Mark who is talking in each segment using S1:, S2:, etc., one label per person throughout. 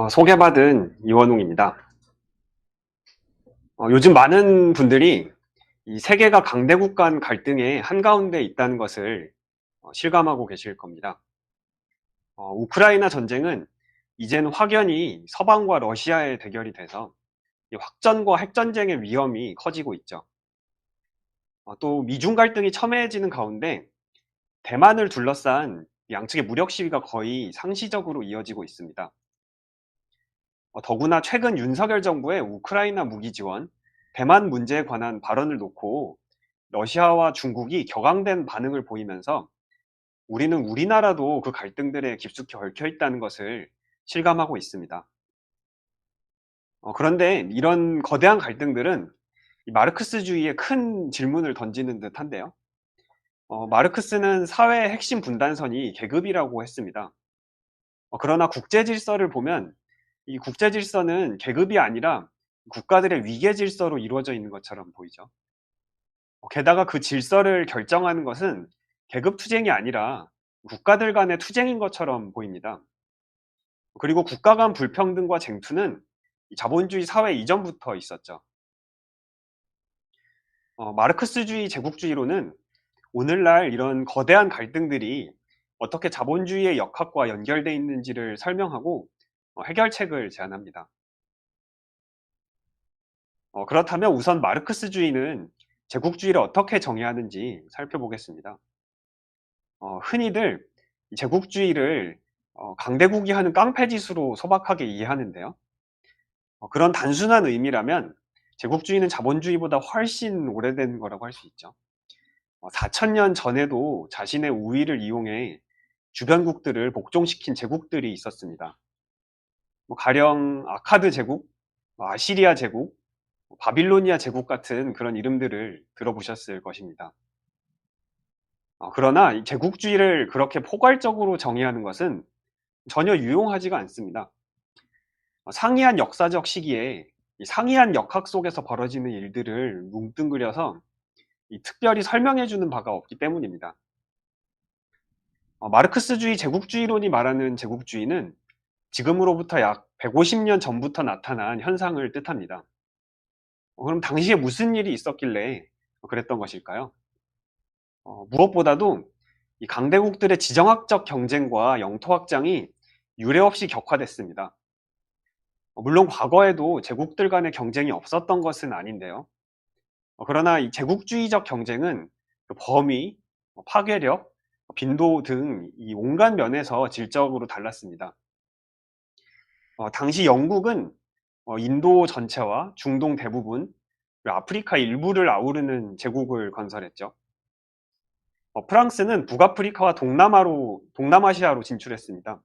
S1: 소개받은 이원웅입니다. 요즘 많은 분들이 이 세계가 강대국 간 갈등의 한가운데 있다는 것을 실감하고 계실 겁니다. 우크라이나 전쟁은 이제는 확연히 서방과 러시아의 대결이 돼서 이 확전과 핵전쟁의 위험이 커지고 있죠. 또 미중 갈등이 첨예해지는 가운데 대만을 둘러싼 양측의 무력 시위가 거의 상시적으로 이어지고 있습니다. 더구나 최근 윤석열 정부의 우크라이나 무기 지원, 대만 문제에 관한 발언을 놓고 러시아와 중국이 격앙된 반응을 보이면서 우리는 우리나라도 그 갈등들에 깊숙이 얽혀 있다는 것을 실감하고 있습니다. 그런데 이런 거대한 갈등들은 이 마르크스주의에 큰 질문을 던지는 듯한데요. 마르크스는 사회의 핵심 분단선이 계급이라고 했습니다. 그러나 국제 질서를 보면 이 국제 질서는 계급이 아니라 국가들의 위계 질서로 이루어져 있는 것처럼 보이죠. 게다가 그 질서를 결정하는 것은 계급 투쟁이 아니라 국가들 간의 투쟁인 것처럼 보입니다. 그리고 국가 간 불평등과 쟁투는 이 자본주의 사회 이전부터 있었죠. 마르크스주의 제국주의로는 오늘날 이런 거대한 갈등들이 어떻게 자본주의의 역학과 연결되어 있는지를 설명하고 해결책을 제안합니다. 그렇다면 우선 마르크스주의는 제국주의를 어떻게 정의하는지 살펴보겠습니다. 흔히들 이 제국주의를 강대국이 하는 깡패짓으로 소박하게 이해하는데요. 그런 단순한 의미라면 제국주의는 자본주의보다 훨씬 오래된 거라고 할 수 있죠. 4,000년 전에도 자신의 우위를 이용해 주변국들을 복종시킨 제국들이 있었습니다. 가령 아카드 제국, 아시리아 제국, 바빌로니아 제국 같은 그런 이름들을 들어보셨을 것입니다. 그러나 이 제국주의를 그렇게 포괄적으로 정의하는 것은 전혀 유용하지가 않습니다. 상이한 역사적 시기에 이 상이한 역학 속에서 벌어지는 일들을 뭉뚱그려서 이 특별히 설명해 주는 바가 없기 때문입니다. 마르크스주의 제국주의론이 말하는 제국주의는 지금으로부터 약 150년 전부터 나타난 현상을 뜻합니다. 그럼 당시에 무슨 일이 있었길래 그랬던 것일까요? 무엇보다도 이 강대국들의 지정학적 경쟁과 영토 확장이 유례없이 격화됐습니다. 물론 과거에도 제국들 간의 경쟁이 없었던 것은 아닌데요. 그러나 이 제국주의적 경쟁은 그 범위, 파괴력, 빈도 등 이 온갖 면에서 질적으로 달랐습니다. 당시 영국은 인도 전체와 중동 대부분, 그리고 아프리카 일부를 아우르는 제국을 건설했죠. 프랑스는 북아프리카와 동남아시아로 진출했습니다.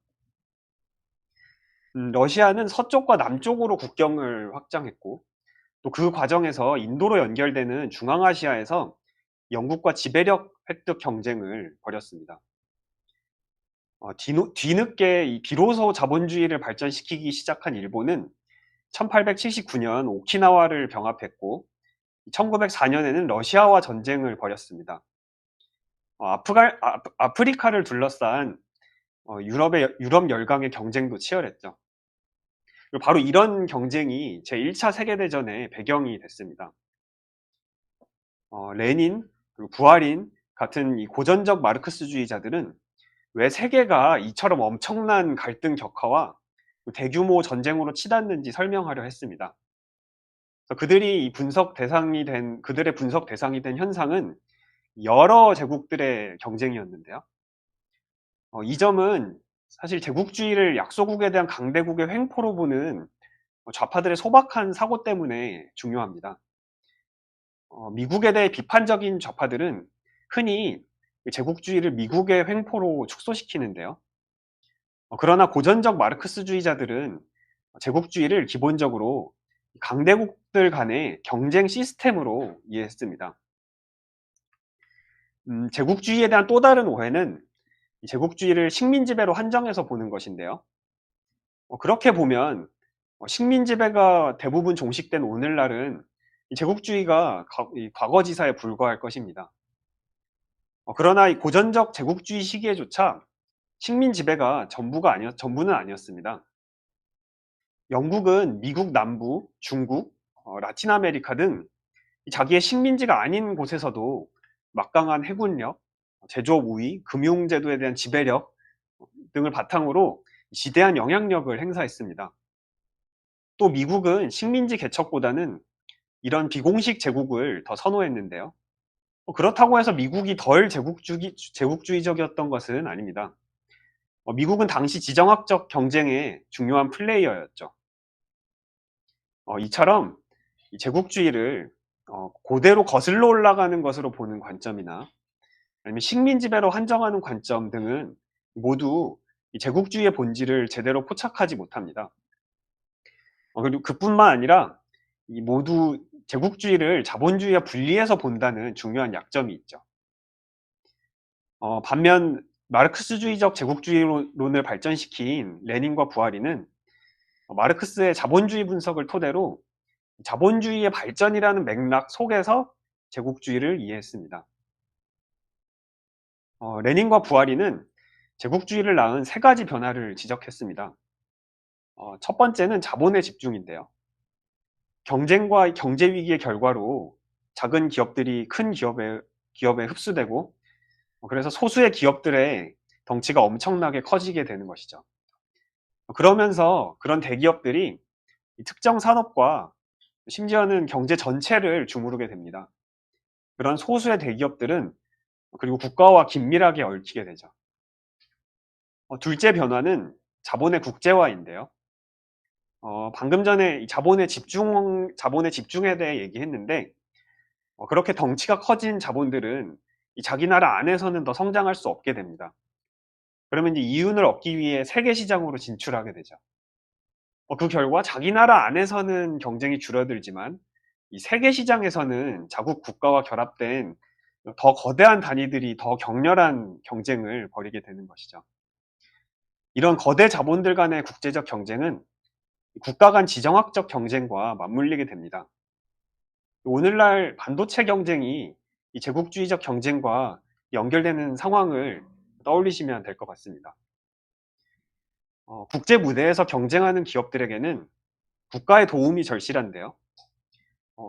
S1: 러시아는 서쪽과 남쪽으로 국경을 확장했고, 또 그 과정에서 인도로 연결되는 중앙아시아에서 영국과 지배력 획득 경쟁을 벌였습니다. 뒤늦게 비로소 자본주의를 발전시키기 시작한 일본은 1879년 오키나와를 병합했고 1904년에는 러시아와 전쟁을 벌였습니다. 아프리카를 둘러싼 유럽 열강의 경쟁도 치열했죠. 그리고 바로 이런 경쟁이 제1차 세계대전의 배경이 됐습니다. 레닌, 그리고 부하린 같은 이 고전적 마르크스주의자들은 왜 세계가 이처럼 엄청난 갈등 격화와 대규모 전쟁으로 치닫는지 설명하려 했습니다. 그래서 그들의 분석 대상이 된 현상은 여러 제국들의 경쟁이었는데요. 이 점은 사실 제국주의를 약소국에 대한 강대국의 횡포로 보는 좌파들의 소박한 사고 때문에 중요합니다. 미국에 대해 비판적인 좌파들은 흔히 제국주의를 미국의 횡포로 축소시키는데요. 그러나 고전적 마르크스주의자들은 제국주의를 기본적으로 강대국들 간의 경쟁 시스템으로 이해했습니다. 제국주의에 대한 또 다른 오해는 제국주의를 식민지배로 한정해서 보는 것인데요. 그렇게 보면 식민지배가 대부분 종식된 오늘날은 이 제국주의가 과거지사에 불과할 것입니다. 그러나 이 고전적 제국주의 시기에조차 식민 지배가 전부는 아니었습니다. 영국은 미국 남부, 중국, 라틴 아메리카 등 자기의 식민지가 아닌 곳에서도 막강한 해군력, 제조업 우위, 금융제도에 대한 지배력 등을 바탕으로 지대한 영향력을 행사했습니다. 또 미국은 식민지 개척보다는 이런 비공식 제국을 더 선호했는데요. 그렇다고 해서 미국이 덜 제국주의적이었던 것은 아닙니다. 미국은 당시 지정학적 경쟁의 중요한 플레이어였죠. 이처럼 제국주의를 그대로 거슬러 올라가는 것으로 보는 관점이나 아니면 식민 지배로 한정하는 관점 등은 모두 이 제국주의의 본질을 제대로 포착하지 못합니다. 그리고 그뿐만 아니라 이 모두 제국주의를 자본주의와 분리해서 본다는 중요한 약점이 있죠. 반면 마르크스주의적 제국주의론을 발전시킨 레닌과 부하리는 마르크스의 자본주의 분석을 토대로 자본주의의 발전이라는 맥락 속에서 제국주의를 이해했습니다. 레닌과 부하리는 제국주의를 낳은 세 가지 변화를 지적했습니다. 첫 번째는 자본의 집중인데요. 경쟁과 경제 위기의 결과로 작은 기업들이 큰 기업에 흡수되고 그래서 소수의 기업들의 덩치가 엄청나게 커지게 되는 것이죠. 그러면서 그런 대기업들이 특정 산업과 심지어는 경제 전체를 주무르게 됩니다. 그런 소수의 대기업들은 그리고 국가와 긴밀하게 얽히게 되죠. 둘째 변화는 자본의 국제화인데요. 방금 전에 자본의 집중에 대해 얘기했는데 그렇게 덩치가 커진 자본들은 자기 나라 안에서는 더 성장할 수 없게 됩니다. 그러면 이제 이윤을 얻기 위해 세계 시장으로 진출하게 되죠. 그 결과 자기 나라 안에서는 경쟁이 줄어들지만 이 세계 시장에서는 자국 국가와 결합된 더 거대한 단위들이 더 격렬한 경쟁을 벌이게 되는 것이죠. 이런 거대 자본들 간의 국제적 경쟁은 국가 간 지정학적 경쟁과 맞물리게 됩니다. 오늘날 반도체 경쟁이 이 제국주의적 경쟁과 연결되는 상황을 떠올리시면 될 것 같습니다. 국제 무대에서 경쟁하는 기업들에게는 국가의 도움이 절실한데요.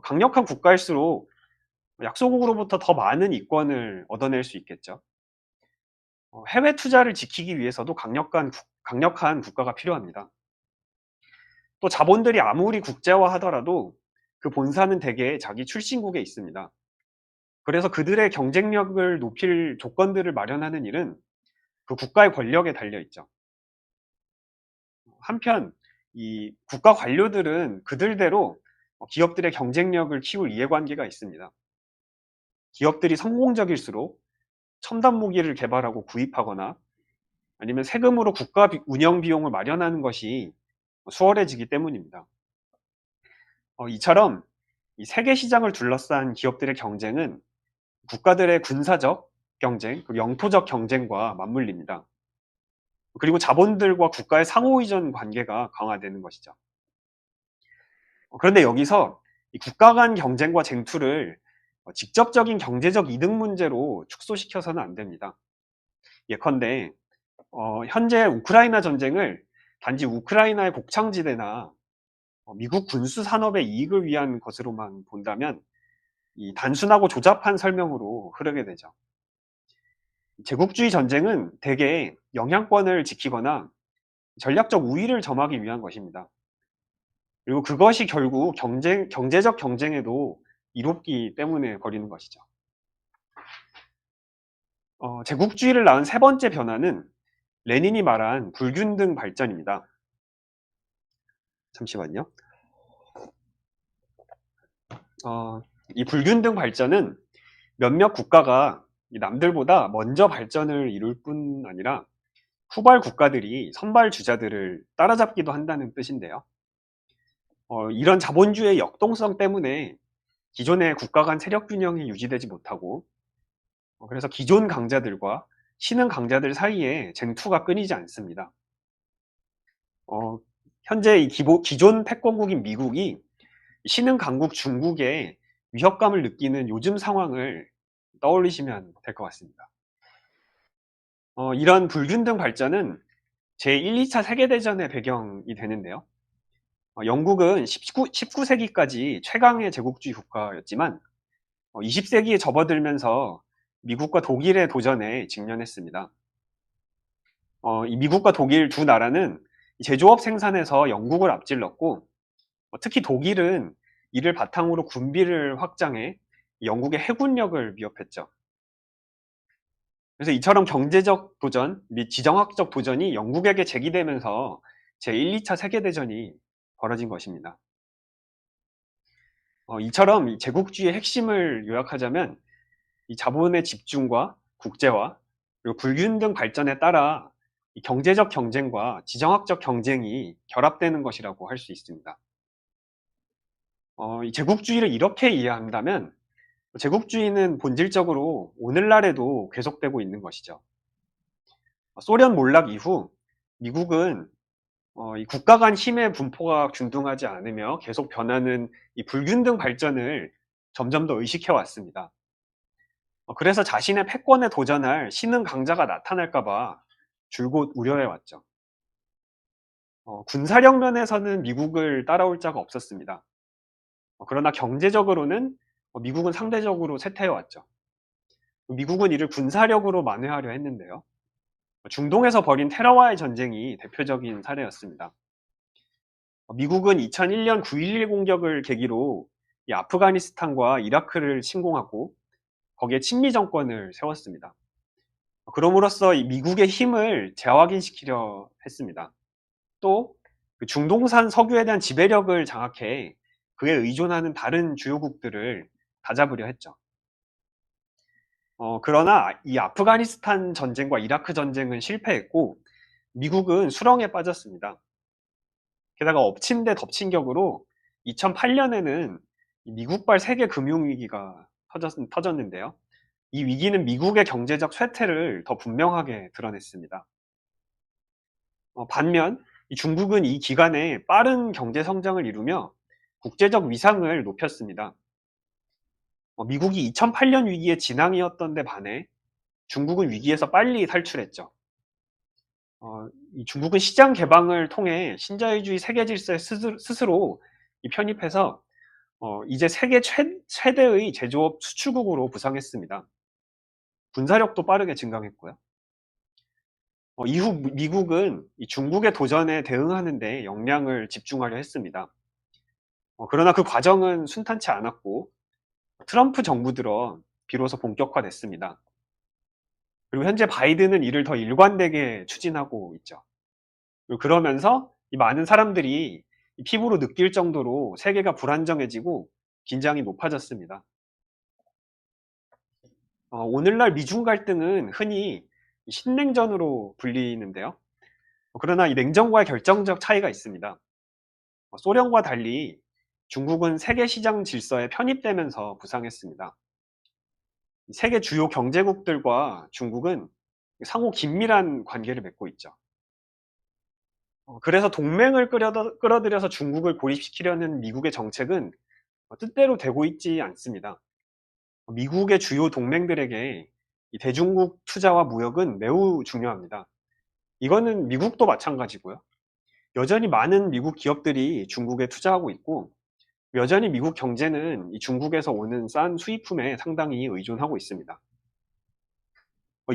S1: 강력한 국가일수록 약소국으로부터 더 많은 이권을 얻어낼 수 있겠죠. 해외 투자를 지키기 위해서도 강력한 국가가 필요합니다. 또 자본들이 아무리 국제화하더라도 그 본사는 대개 자기 출신국에 있습니다. 그래서 그들의 경쟁력을 높일 조건들을 마련하는 일은 그 국가의 권력에 달려 있죠. 한편 이 국가 관료들은 그들대로 기업들의 경쟁력을 키울 이해관계가 있습니다. 기업들이 성공적일수록 첨단 무기를 개발하고 구입하거나 아니면 세금으로 국가 운영 비용을 마련하는 것이 수월해지기 때문입니다. 이처럼 이 세계 시장을 둘러싼 기업들의 경쟁은 국가들의 군사적 경쟁, 그리고 영토적 경쟁과 맞물립니다. 그리고 자본들과 국가의 상호의존 관계가 강화되는 것이죠. 그런데 여기서 이 국가 간 경쟁과 쟁투를 직접적인 경제적 이득 문제로 축소시켜서는 안 됩니다. 예컨대 현재 우크라이나 전쟁을 단지 우크라이나의 곡창지대나 미국 군수 산업의 이익을 위한 것으로만 본다면 이 단순하고 조잡한 설명으로 흐르게 되죠. 제국주의 전쟁은 대개 영향권을 지키거나 전략적 우위를 점하기 위한 것입니다. 그리고 그것이 결국 경제적 경쟁에도 이롭기 때문에 벌이는 것이죠. 제국주의를 낳은 세 번째 변화는 레닌이 말한 불균등 발전입니다. 잠시만요. 이 불균등 발전은 몇몇 국가가 남들보다 먼저 발전을 이룰 뿐 아니라 후발 국가들이 선발 주자들을 따라잡기도 한다는 뜻인데요. 이런 자본주의의 역동성 때문에 기존의 국가 간 세력 균형이 유지되지 못하고 그래서 기존 강자들과 신흥 강자들 사이에 쟁투가 끊이지 않습니다. 현재 이 기존 패권국인 미국이 신흥 강국 중국에 위협감을 느끼는 요즘 상황을 떠올리시면 될 것 같습니다. 이런 불균등 발전은 제1, 2차 세계대전의 배경이 되는데요. 영국은 19세기까지 최강의 제국주의 국가였지만 20세기에 접어들면서 미국과 독일의 도전에 직면했습니다. 이 미국과 독일 두 나라는 제조업 생산에서 영국을 앞질렀고, 특히 독일은 이를 바탕으로 군비를 확장해 영국의 해군력을 위협했죠. 그래서 이처럼 경제적 도전 및 지정학적 도전이 영국에게 제기되면서 제1, 2차 세계대전이 벌어진 것입니다. 이처럼 이 제국주의의 핵심을 요약하자면 이 자본의 집중과 국제화 그리고 불균등 발전에 따라 이 경제적 경쟁과 지정학적 경쟁이 결합되는 것이라고 할 수 있습니다. 이 제국주의를 이렇게 이해한다면 제국주의는 본질적으로 오늘날에도 계속되고 있는 것이죠. 소련 몰락 이후 미국은 이 국가 간 힘의 분포가 균등하지 않으며 계속 변하는 이 불균등 발전을 점점 더 의식해 왔습니다. 그래서 자신의 패권에 도전할 신흥 강자가 나타날까 봐 줄곧 우려해 왔죠. 군사력 면에서는 미국을 따라올 자가 없었습니다. 그러나 경제적으로는 미국은 상대적으로 쇠퇴해 왔죠. 미국은 이를 군사력으로 만회하려 했는데요. 중동에서 벌인 테러와의 전쟁이 대표적인 사례였습니다. 미국은 2001년 9.11 공격을 계기로 이 아프가니스탄과 이라크를 침공하고 거기에 친미 정권을 세웠습니다. 그럼으로써 이 미국의 힘을 재확인시키려 했습니다. 또 그 중동산 석유에 대한 지배력을 장악해 그에 의존하는 다른 주요국들을 다잡으려 했죠. 그러나 이 아프가니스탄 전쟁과 이라크 전쟁은 실패했고 미국은 수렁에 빠졌습니다. 게다가 엎친 데 덮친 격으로 2008년에는 미국발 세계 금융위기가 터졌는데요. 이 위기는 미국의 경제적 쇠퇴를 더 분명하게 드러냈습니다. 반면 이 중국은 이 기간에 빠른 경제 성장을 이루며 국제적 위상을 높였습니다. 미국이 2008년 위기의 진앙이었던 데 반해 중국은 위기에서 빨리 탈출했죠. 이 중국은 시장 개방을 통해 신자유주의 세계 질서에 스스로 편입해서 이제 세계 최대의 제조업 수출국으로 부상했습니다. 군사력도 빠르게 증강했고요. 이후 미국은 이 중국의 도전에 대응하는 데 역량을 집중하려 했습니다. 그러나 그 과정은 순탄치 않았고 트럼프 정부 들어 비로소 본격화됐습니다. 그리고 현재 바이든은 이를 더 일관되게 추진하고 있죠. 그리고 그러면서 이 많은 사람들이 피부로 느낄 정도로 세계가 불안정해지고 긴장이 높아졌습니다. 오늘날 미중 갈등은 흔히 신냉전으로 불리는데요. 그러나 이 냉전과의 결정적 차이가 있습니다. 소련과 달리 중국은 세계 시장 질서에 편입되면서 부상했습니다. 세계 주요 경제국들과 중국은 상호 긴밀한 관계를 맺고 있죠. 그래서 동맹을 끌어들여서 중국을 고립시키려는 미국의 정책은 뜻대로 되고 있지 않습니다. 미국의 주요 동맹들에게 이 대중국 투자와 무역은 매우 중요합니다. 이거는 미국도 마찬가지고요. 여전히 많은 미국 기업들이 중국에 투자하고 있고 여전히 미국 경제는 이 중국에서 오는 싼 수입품에 상당히 의존하고 있습니다.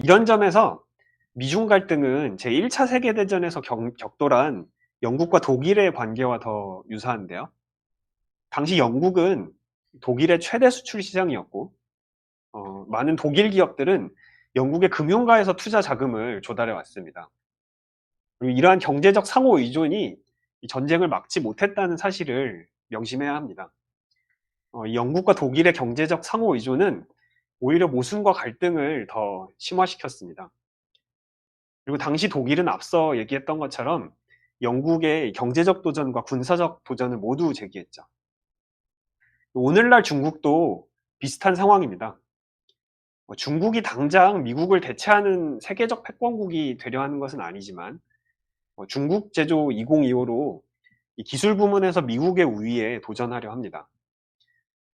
S1: 이런 점에서 미중 갈등은 제1차 세계대전에서 격돌한 영국과 독일의 관계와 더 유사한데요. 당시 영국은 독일의 최대 수출 시장이었고 많은 독일 기업들은 영국의 금융가에서 투자 자금을 조달해 왔습니다. 그리고 이러한 경제적 상호 의존이 이 전쟁을 막지 못했다는 사실을 명심해야 합니다. 이 영국과 독일의 경제적 상호 의존은 오히려 모순과 갈등을 더 심화시켰습니다. 그리고 당시 독일은 앞서 얘기했던 것처럼 영국의 경제적 도전과 군사적 도전을 모두 제기했죠. 오늘날 중국도 비슷한 상황입니다. 중국이 당장 미국을 대체하는 세계적 패권국이 되려 하는 것은 아니지만 중국 제조 2025로 기술 부문에서 미국의 우위에 도전하려 합니다.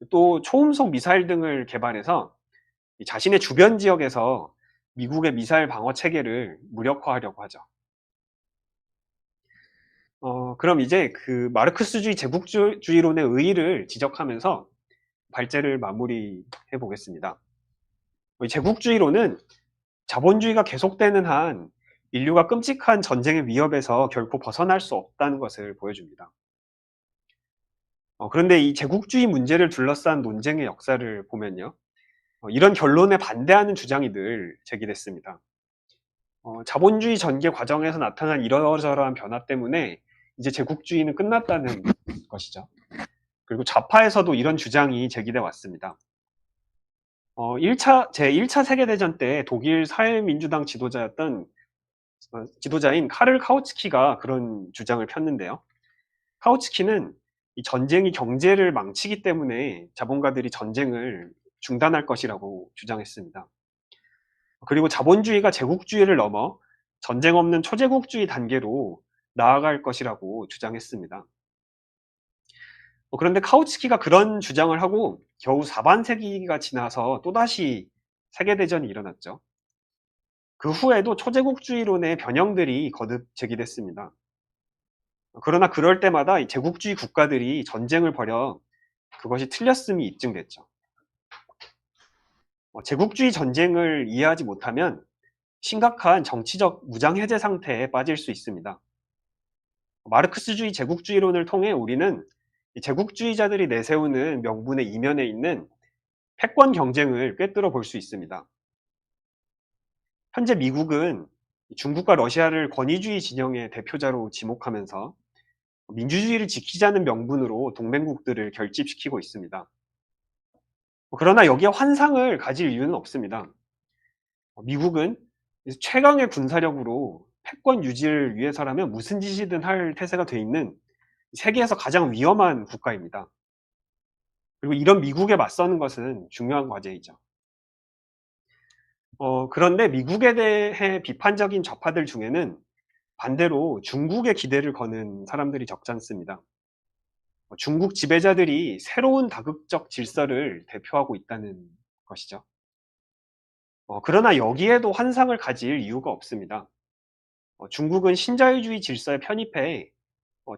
S1: 또 초음속 미사일 등을 개발해서 자신의 주변 지역에서 미국의 미사일 방어 체계를 무력화하려고 하죠. 그럼 이제 그 마르크스주의 제국주의론의 의의를 지적하면서 발제를 마무리해 보겠습니다. 이 제국주의론은 자본주의가 계속되는 한 인류가 끔찍한 전쟁의 위협에서 결코 벗어날 수 없다는 것을 보여줍니다. 그런데 이 제국주의 문제를 둘러싼 논쟁의 역사를 보면요. 이런 결론에 반대하는 주장이 늘 제기됐습니다. 자본주의 전개 과정에서 나타난 이러저러한 변화 때문에 이제 제국주의는 끝났다는 것이죠. 그리고 좌파에서도 이런 주장이 제기돼 왔습니다. 제1차 세계대전 때 독일 사회민주당 지도자인 카를 카우츠키가 그런 주장을 폈는데요. 카우츠키는 이 전쟁이 경제를 망치기 때문에 자본가들이 전쟁을 중단할 것이라고 주장했습니다. 그리고 자본주의가 제국주의를 넘어 전쟁 없는 초제국주의 단계로 나아갈 것이라고 주장했습니다. 그런데 카우츠키가 그런 주장을 하고 겨우 4반세기가 지나서 또다시 세계대전이 일어났죠. 그 후에도 초제국주의론의 변형들이 거듭 제기됐습니다. 그러나 그럴 때마다 이 제국주의 국가들이 전쟁을 벌여 그것이 틀렸음이 입증됐죠. 제국주의 전쟁을 이해하지 못하면 심각한 정치적 무장해제 상태에 빠질 수 있습니다. 마르크스주의 제국주의론을 통해 우리는 이 제국주의자들이 내세우는 명분의 이면에 있는 패권 경쟁을 꿰뚫어 볼 수 있습니다. 현재 미국은 중국과 러시아를 권위주의 진영의 대표자로 지목하면서 민주주의를 지키자는 명분으로 동맹국들을 결집시키고 있습니다. 그러나 여기에 환상을 가질 이유는 없습니다. 미국은 최강의 군사력으로 패권 유지를 위해서라면 무슨 짓이든 할 태세가 돼 있는 세계에서 가장 위험한 국가입니다. 그리고 이런 미국에 맞서는 것은 중요한 과제이죠. 그런데 미국에 대해 비판적인 좌파들 중에는 반대로 중국에 기대를 거는 사람들이 적지 않습니다. 중국 지배자들이 새로운 다극적 질서를 대표하고 있다는 것이죠. 그러나 여기에도 환상을 가질 이유가 없습니다. 중국은 신자유주의 질서에 편입해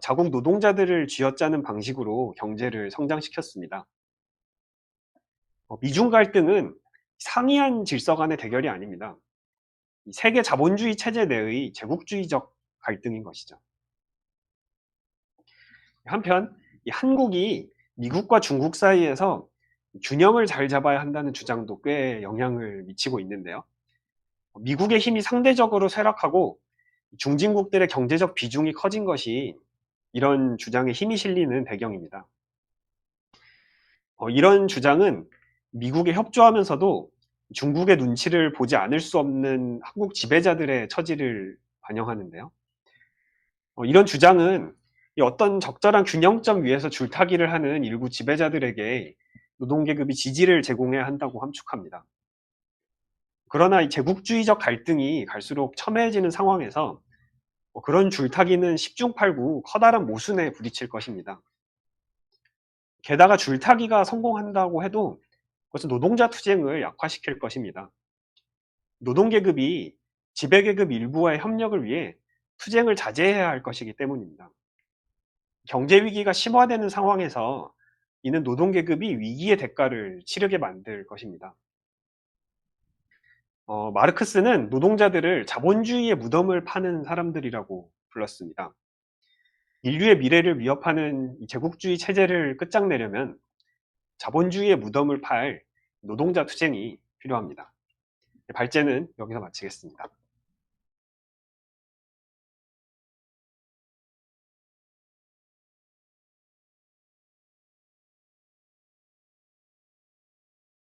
S1: 자국 노동자들을 쥐어짜는 방식으로 경제를 성장시켰습니다. 미중 갈등은 상이한 질서 간의 대결이 아닙니다. 세계 자본주의 체제 내의 제국주의적 갈등인 것이죠. 한편 한국이 미국과 중국 사이에서 균형을 잘 잡아야 한다는 주장도 꽤 영향을 미치고 있는데요. 미국의 힘이 상대적으로 쇠락하고 중진국들의 경제적 비중이 커진 것이 이런 주장에 힘이 실리는 배경입니다. 이런 주장은 미국에 협조하면서도 중국의 눈치를 보지 않을 수 없는 한국 지배자들의 처지를 반영하는데요. 이런 주장은 어떤 적절한 균형점 위에서 줄타기를 하는 일부 지배자들에게 노동계급이 지지를 제공해야 한다고 함축합니다. 그러나 이 제국주의적 갈등이 갈수록 첨예해지는 상황에서 그런 줄타기는 10중8구 커다란 모순에 부딪힐 것입니다. 게다가 줄타기가 성공한다고 해도 그것은 노동자 투쟁을 약화시킬 것입니다. 노동계급이 지배계급 일부와의 협력을 위해 투쟁을 자제해야 할 것이기 때문입니다. 경제위기가 심화되는 상황에서 이는 노동계급이 위기의 대가를 치르게 만들 것입니다. 마르크스는 노동자들을 자본주의의 무덤을 파는 사람들이라고 불렀습니다. 인류의 미래를 위협하는 이 제국주의 체제를 끝장내려면 자본주의의 무덤을 팔 노동자 투쟁이 필요합니다. 발제는 여기서 마치겠습니다.